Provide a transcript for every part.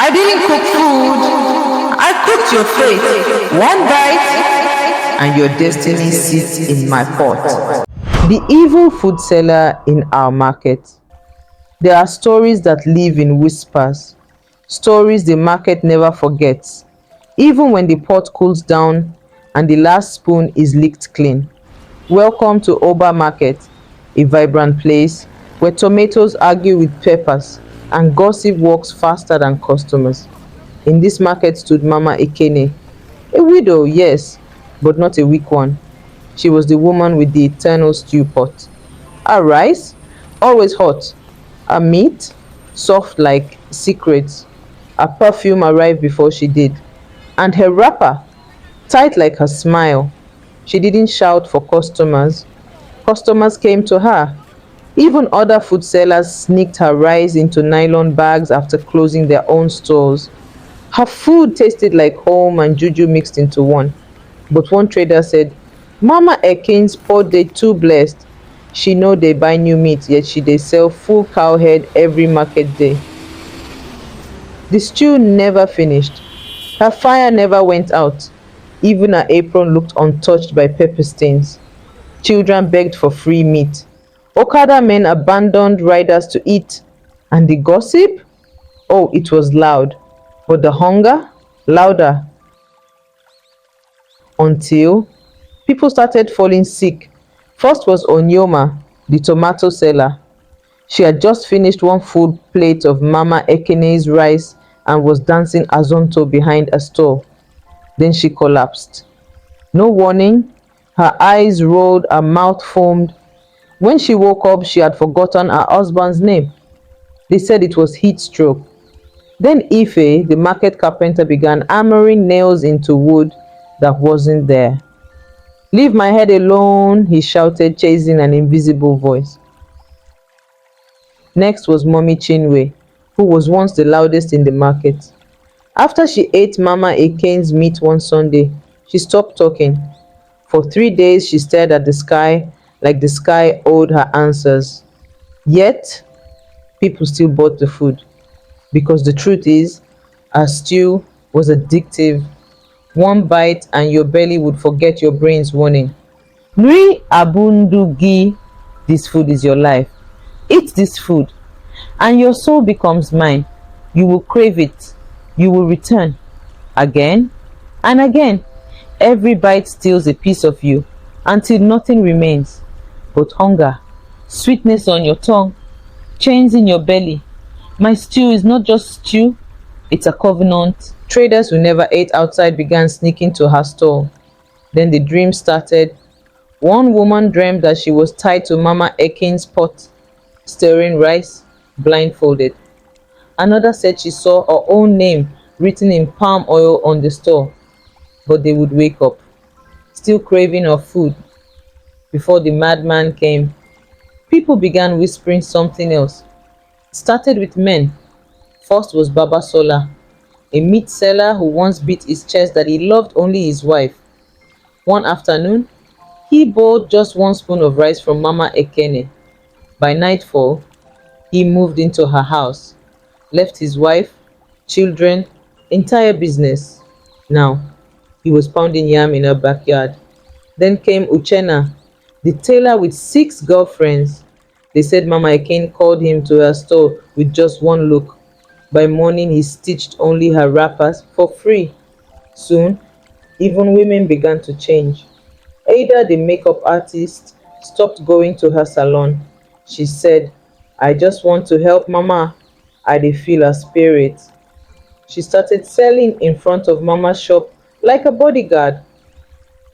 I didn't cook food. I cooked your fate. One bite, and your destiny sits in my pot. The evil food seller in our market. There are stories that live in whispers, stories the market never forgets, even when the pot cools down and the last spoon is licked clean. Welcome to Oba Market, a vibrant place where tomatoes argue with peppers and gossip walks faster than customers. In this market stood Mama Ekene, a widow, yes, but not a weak one. She was the woman with the eternal stew pot. Her rice, always hot. Her meat, soft like secrets. Her perfume arrived before she did. And her wrapper, tight like her smile. She didn't shout for customers. Customers came to her. Even other food sellers sneaked her rice into nylon bags after closing their own stores. Her food tasted like home and Juju mixed into one. But one trader said, Mama Ekene's pot dey too blessed. She know they buy new meat, yet she dey sell full cow head every market day. The stew never finished. Her fire never went out. Even her apron looked untouched by pepper stains. Children begged for free meat. Okada men abandoned riders to eat. And the gossip? Oh, it was loud. But the hunger? Louder. Until people started falling sick. First was Onyoma, the tomato seller. She had just finished one full plate of Mama Ekene's rice and was dancing azonto behind a stall. Then she collapsed. No warning. Her eyes rolled, her mouth foamed. When she woke up, she had forgotten her husband's name. They said it was heat stroke. Then Ife, the market carpenter, began hammering nails into wood that wasn't there. Leave my head alone, he shouted, chasing an invisible voice. Next was Mommy Chinwe, who was once the loudest in the market. After she ate Mama Ekene's meat one Sunday, she stopped talking. For 3 days, she stared at the sky like the sky owed her answers. Yet, people still bought the food. Because the truth is, her stew was addictive. One bite and your belly would forget your brain's warning. Nri abundugi, this food is your life. Eat this food, and your soul becomes mine. You will crave it. You will return. Again and again. Every bite steals a piece of you until nothing remains but hunger, sweetness on your tongue, chains in your belly. My stew is not just stew, it's a covenant. Traders who never ate outside began sneaking to her stall. Then the dream started. One woman dreamed that she was tied to Mama Ekene's pot, stirring rice, blindfolded. Another said she saw her own name written in palm oil on the store. But they would wake up, still craving her food. Before the madman came, people began whispering something else. It started with men. First was Baba Sola, a meat seller who once beat his chest that he loved only his wife. One afternoon, he bought just one spoon of rice from Mama Ekene. By nightfall, he moved into her house, left his wife, children, entire business. Now, he was pounding yam in her backyard. Then came Uchenna, the tailor with 6 girlfriends. They said Mama Ekene called him to her store with just one look. By morning, he stitched only her wrappers for free. Soon, even women began to change. Ada, the makeup artist, stopped going to her salon. She said, I just want to help Mama. I dey feel her spirit. She started selling in front of Mama's shop like a bodyguard.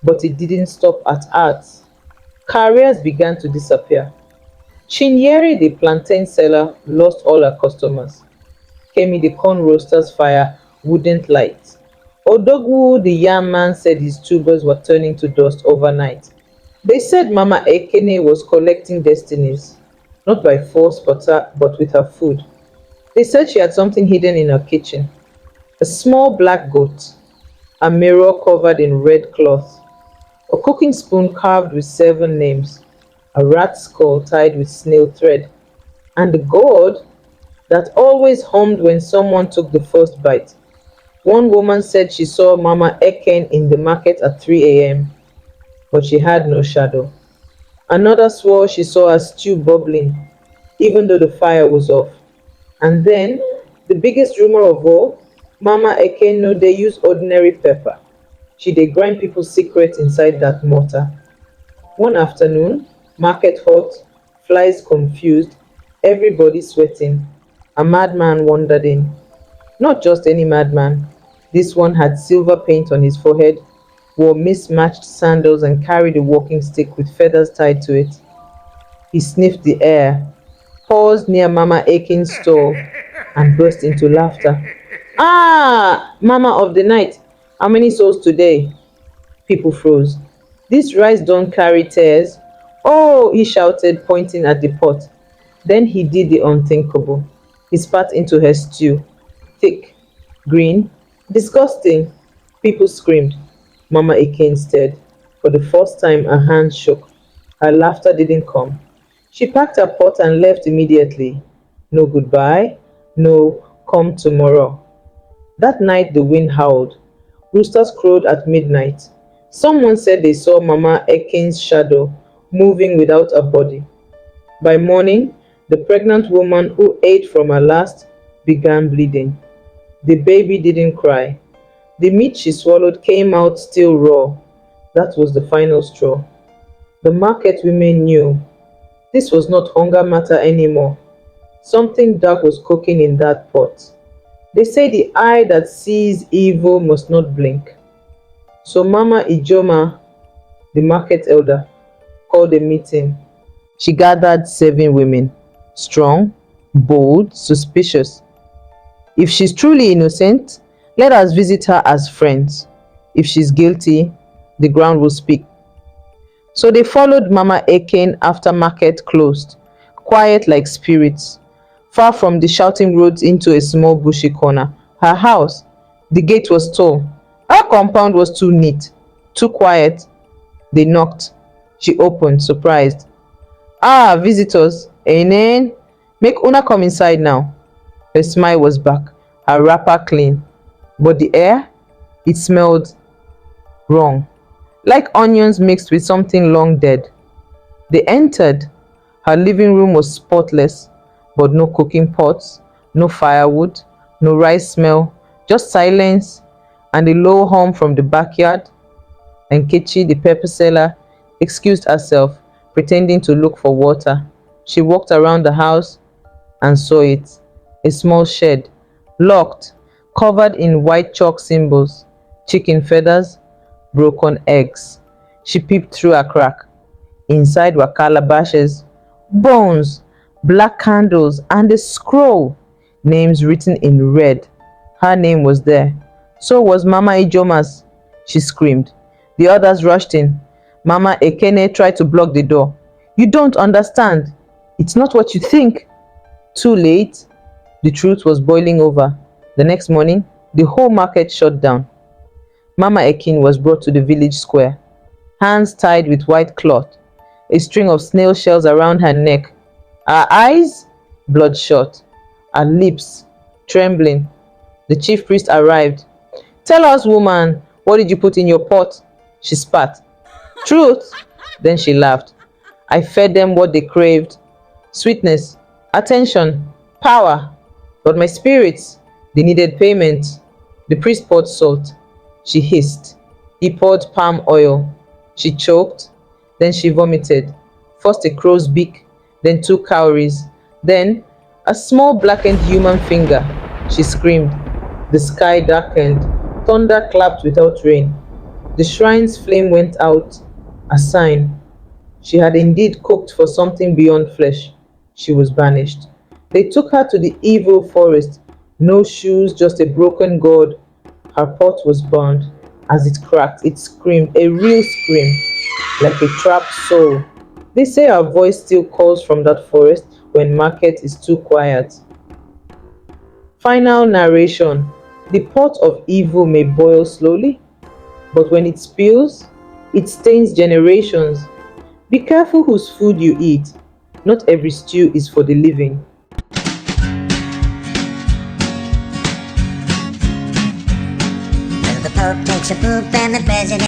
But it didn't stop at art. Careers began to disappear. Chinyere, the plantain seller, lost all her customers. Kemi, the corn roaster's fire wouldn't light. Odogwu, the yam man, said his tubers were turning to dust overnight. They said Mama Ekene was collecting destinies, not by force but with her food. They said she had something hidden in her kitchen. A small black goat, a mirror covered in red cloth, a cooking spoon carved with 7 names, a rat skull tied with snail thread, and the god that always hummed when someone took the first bite. One woman said she saw Mama Ekene in the market at 3 a.m., but she had no shadow. Another swore she saw a stew bubbling, even though the fire was off. And then, the biggest rumor of all, Mama Ekene no dey use ordinary pepper. She dey grind people's secrets inside that mortar. One afternoon, market hot, flies confused, everybody sweating. A madman wandered in. Not just any madman. This one had silver paint on his forehead, wore mismatched sandals, and carried a walking stick with feathers tied to it. He sniffed the air, paused near Mama Akin's stall, and burst into laughter. Ah, Mama of the night, how many souls today? People froze. This rice don't carry tears. Oh, he shouted, pointing at the pot. Then he did the unthinkable. He spat into her stew. Thick, green, disgusting. People screamed. Mama Eken stared. For the first time, her hands shook. Her laughter didn't come. She packed her pot and left immediately. No goodbye, no come tomorrow. That night the wind howled. Roosters crowed at midnight. Someone said they saw Mama Ekin's shadow moving without a body. By morning, the pregnant woman who ate from her last began bleeding. The baby didn't cry. The meat she swallowed came out still raw. That was the final straw. The market women knew this was not hunger matter anymore. Something dark was cooking in that pot. They say the eye that sees evil must not blink. So Mama Ijoma, the market elder, called a meeting. She gathered 7 women, strong, bold, suspicious. If she's truly innocent, let us visit her as friends. If she's guilty, the ground will speak. So they followed Mama Eken after market closed, quiet like spirits, far from the shouting roads into a small bushy corner. Her house, the gate was tall. Her compound was too neat, too quiet. They knocked. She opened, surprised. Ah, visitors. Amen. Make una come inside now. Her smile was back, her wrapper clean. But the air, it smelled wrong, like onions mixed with something long dead. They entered. Her living room was spotless, but no cooking pots, no firewood, no rice smell, just silence and a low hum from the backyard. Nkechi, the pepper seller, excused herself, pretending to look for water. She walked around the house and saw it. A small shed, locked, covered in white chalk symbols, chicken feathers, broken eggs. She peeped through a crack. Inside were calabashes, bones, black candles, and a scroll. Names written in red. Her name was there. So was Mama Ijoma's. She screamed. The others rushed in. Mama Ekene tried to block the door. You don't understand. It's not what you think. Too late. The truth was boiling over. The next morning, the whole market shut down. Mama Ekin was brought to the village square, hands tied with white cloth, a string of snail shells around her neck, her eyes bloodshot, her lips trembling. The chief priest arrived. Tell us, woman, what did you put in your pot? She spat. Truth. Then she laughed. I fed them what they craved. Sweetness, attention, power. But my spirits, they needed payment. The priest poured salt. She hissed. He poured palm oil. She choked. Then she vomited. First a crow's beak, then 2 cowries, then a small blackened human finger. She screamed. The sky darkened. Thunder clapped without rain. The shrine's flame went out, a sign. She had indeed cooked for something beyond flesh. She was banished. They took her to the evil forest. No shoes, just a broken gourd. Her pot was burned. As it cracked, it screamed, a real scream, like a trapped soul. They say her voice still calls from that forest when market is too quiet. Final narration. The pot of evil may boil slowly, but when it spills, it stains generations. Be careful whose food you eat. Not every stew is for the living. Pope takes a poop and the president